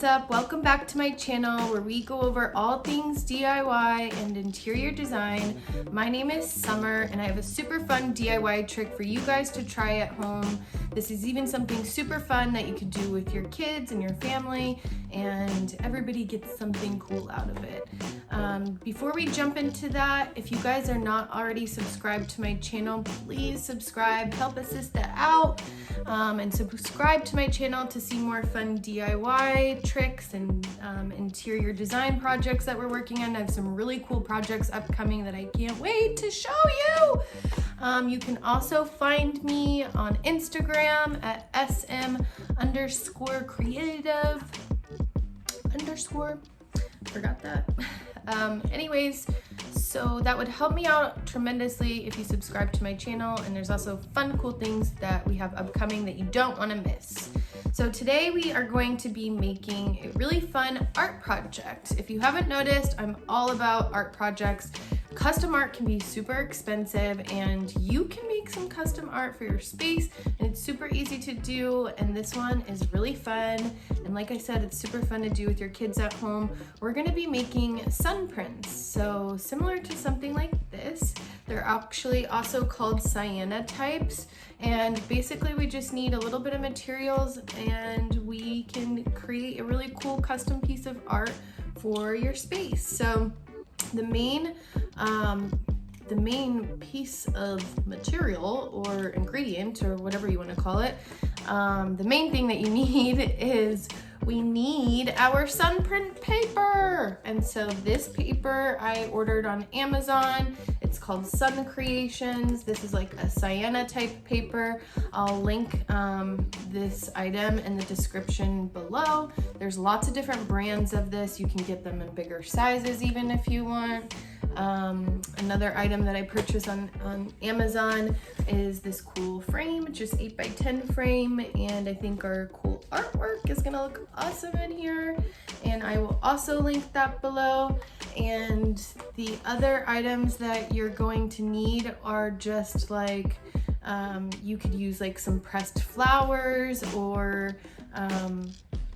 what's up? Welcome back to my channel where we go over all things DIY and interior design. My name is Summer and I have a super fun DIY trick for you guys to try at home. This is even something super fun that you could do with your kids and your family, and everybody gets something cool out of it. Before we jump into that, if you guys are not already subscribed to my channel, please subscribe, help us that out, and subscribe to my channel to see more fun DIY tricks and interior design projects that we're working on. I have some really cool projects upcoming that I can't wait to show you. You can also find me on Instagram at SM_creative_. Forgot that. Anyways, so that would help me out tremendously if you subscribe to my channel, and there's also fun, cool things that we have upcoming that you don't want to miss. So today we are going to be making a really fun art project. If you haven't noticed, I'm all about art projects. Custom art can be super expensive, and you can make some custom art for your space, and it's super easy to do, and this one is really fun. And like I said, it's super fun to do with your kids at home. We're going to be making sun prints, so similar to something like this. They're actually also called cyanotypes, and basically we just need a little bit of materials and we can create a really cool custom piece of art for your space. So the main piece of material or ingredient or whatever you want to call it, the main thing that you need is we need our sun print paper. And so this paper I ordered on Amazon. It's called Sun Creations. This is like a cyanotype paper. I'll link this item in the description below. There's lots of different brands of this. You can get them in bigger sizes even if you want. Another item that I purchased on Amazon is this cool frame. It's just 8x10 frame, and I think our cool artwork is gonna look awesome in here, and I will also link that below. And the other items that you're going to need are just like you could use like some pressed flowers, or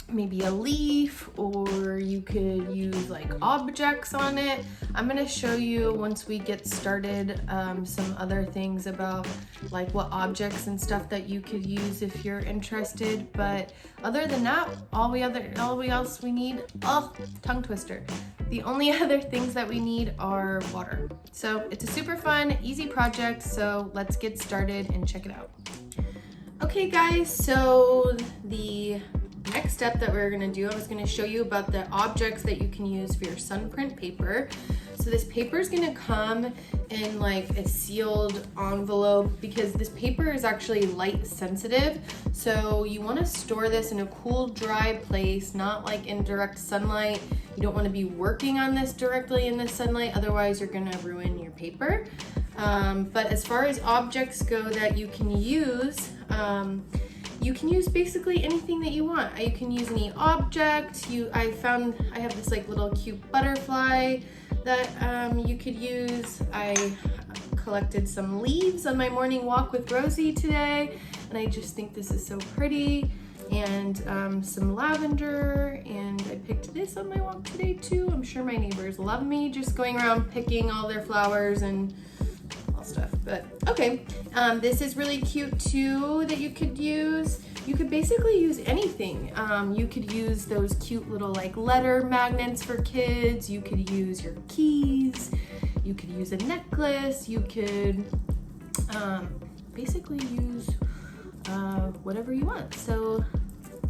maybe a leaf, or you could use like objects on it. I'm gonna show you once we get started some other things about like what objects and stuff that you could use if you're interested. But other than that, all else we need, tongue twister. The only other things that we need are water. So it's a super fun, easy project. So let's get started and check it out. Okay guys, so the next step that we're gonna do, I was gonna show you about the objects that you can use for your sun print paper. So this paper is gonna come in like a sealed envelope because this paper is actually light sensitive. So you wanna store this in a cool, dry place, not like in direct sunlight. You don't wanna be working on this directly in the sunlight, otherwise you're gonna ruin your paper. But as far as objects go that you can use basically anything that you want. You can use any object. I have this like little cute butterfly that you could use. I collected some leaves on my morning walk with Rosie today, and I just think this is so pretty. And some lavender, and I picked this on my walk today too. I'm sure my neighbors love me just going around picking all their flowers and all stuff. But okay, this is really cute too that you could use. You could basically use anything. You could use those cute little like letter magnets for kids. You could use your keys. You could use a necklace. You could basically use whatever you want. So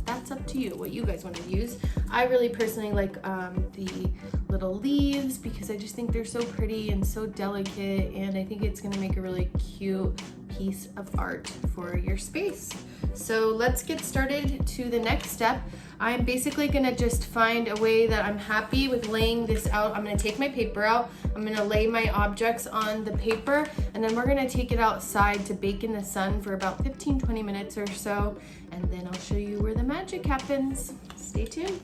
that's up to you, what you guys want to use. I really personally like the little leaves because I just think they're so pretty and so delicate, and I think it's gonna make a really cute piece of art for your space. So let's get started to the next step. I'm basically gonna just find a way that I'm happy with laying this out. I'm gonna take my paper out, I'm gonna lay my objects on the paper, and then we're gonna take it outside to bake in the sun for about 15-20 minutes or so, and then I'll show you where the magic happens. Stay tuned.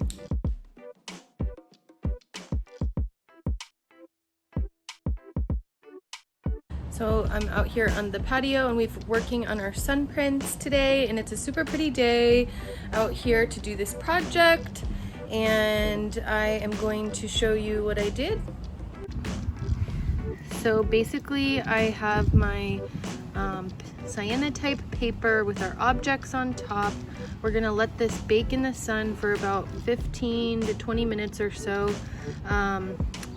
So I'm out here on the patio and we're working on our sun prints today, and it's a super pretty day out here to do this project. and I am going to show you what I did. So basically I have my cyanotype paper with our objects on top. We're gonna let this bake in the sun for about 15 to 20 minutes or so.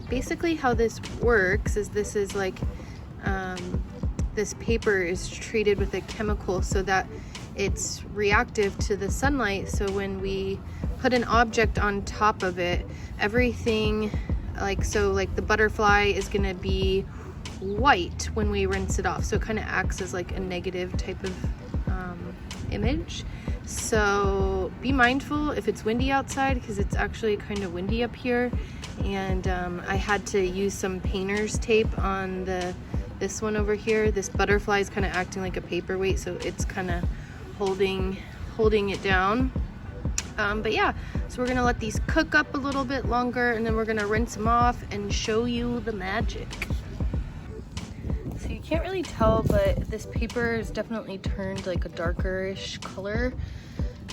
Basically how this works is this is like, this paper is treated with a chemical so that it's reactive to the sunlight. So when we put an object on top of it, everything, like the butterfly is gonna be white when we rinse it off. So it kind of acts as like a negative type of image. So be mindful if it's windy outside, because it's actually kind of windy up here. And I had to use some painter's tape on this one over here. This butterfly is kind of acting like a paperweight, so it's kind of holding it down. But yeah, so we're gonna let these cook up a little bit longer, and then we're gonna rinse them off and show you the magic. So you can't really tell, but this paper is definitely turned like a darkerish color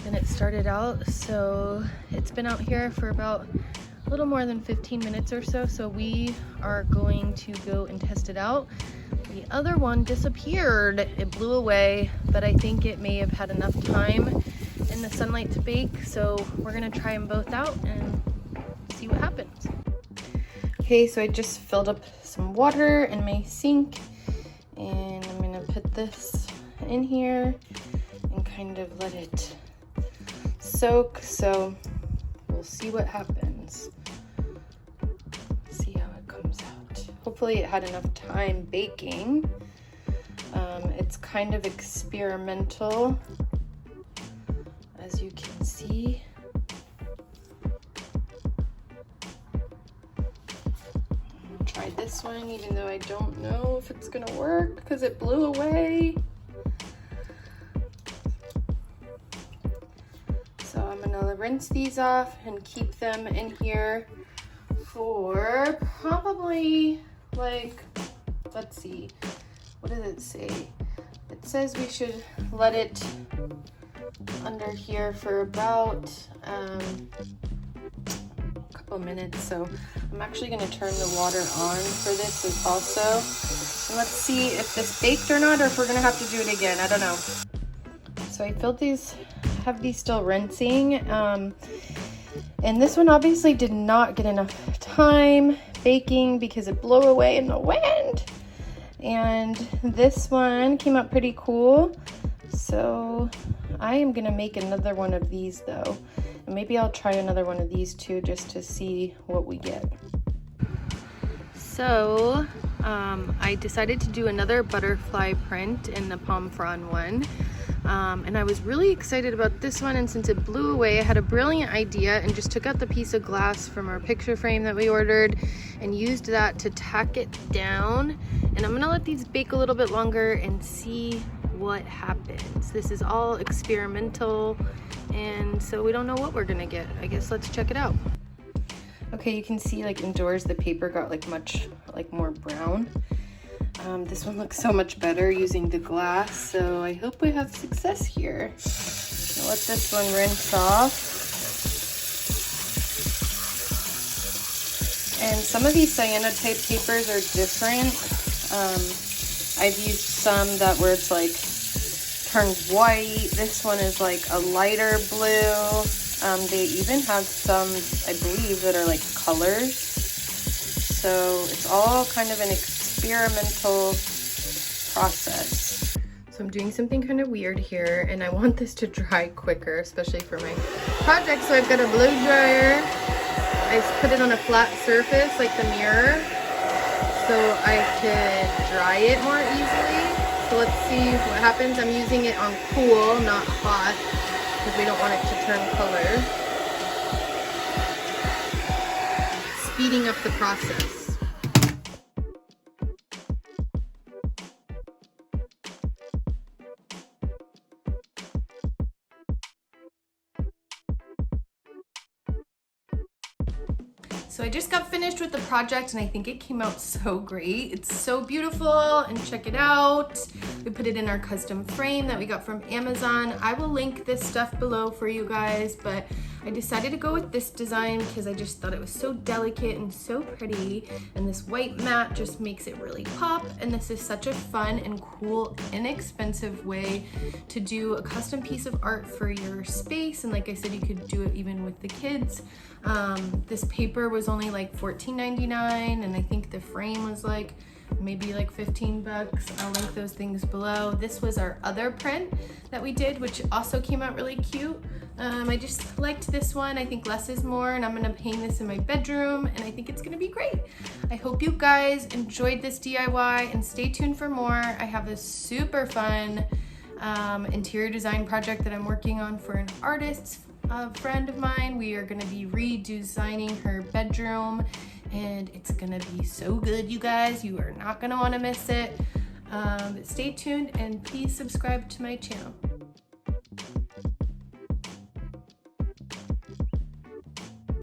than it started out. So it's been out here for about a little more than 15 minutes or so. So we are going to go and test it out. The other one disappeared. It blew away, but I think it may have had enough time in the sunlight to bake. So we're gonna try them both out and see what happens. Okay, so I just filled up some water in my sink, and I'm gonna put this in here and kind of let it soak. So we'll see what happens. See how it comes out. Hopefully it had enough time baking. It's kind of experimental, as you can see. I'll try this one, even though I don't know if it's gonna work because it blew away. So I'm gonna rinse these off and keep them in here for probably, like, let's see, what does it say? It says we should let it under here for about a couple minutes. So I'm actually going to turn the water on for this as also, and let's see if this baked or not, or if we're going to have to do it again. I don't know. So I filled these, have these still rinsing, and this one obviously did not get enough time baking because it blew away in the wind. And this one came out pretty cool. So I am gonna make another one of these though. And maybe I'll try another one of these too, just to see what we get. So I decided to do another butterfly print in the palm frond one. And I was really excited about this one, and since it blew away, I had a brilliant idea and just took out the piece of glass from our picture frame that we ordered and used that to tack it down. And I'm gonna let these bake a little bit longer and see what happens. This is all experimental, and so we don't know what we're gonna get. I guess let's check it out. Okay, you can see like indoors the paper got like much more brown. This one looks so much better using the glass, so I hope we have success here. I'll let this one rinse off. And some of these cyanotype papers are different. I've used some where it's like turned white. This one is like a lighter blue. They even have some, I believe, that are like colors. So it's all kind of an experimental process. So I'm doing something kind of weird here, and I want this to dry quicker, especially for my project. So I've got a blow dryer. I just put it on a flat surface like the mirror so I could dry it more easily. So let's see what happens. I'm using it on cool, not hot, because we don't want it to turn color. Speeding up the process. So I just got finished with the project, and I think it came out so great. It's so beautiful, and check it out. We put it in our custom frame that we got from Amazon. I will link this stuff below for you guys, but I decided to go with this design because I just thought it was so delicate and so pretty, and this white mat just makes it really pop. And this is such a fun and cool, inexpensive way to do a custom piece of art for your space. And like I said, you could do it even with the kids. This paper was only like $14.99, and I think the frame was like maybe like 15 bucks. I'll link those things below. This was our other print that we did, which also came out really cute. I just liked this one. I think less is more, and I'm gonna hang this in my bedroom, and I think it's gonna be great. I hope you guys enjoyed this DIY, and stay tuned for more. I have this super fun interior design project that I'm working on for an artist, a friend of mine. We are gonna be redesigning her bedroom, and it's gonna be so good, you guys. You are not gonna wanna miss it. Stay tuned, and please subscribe to my channel.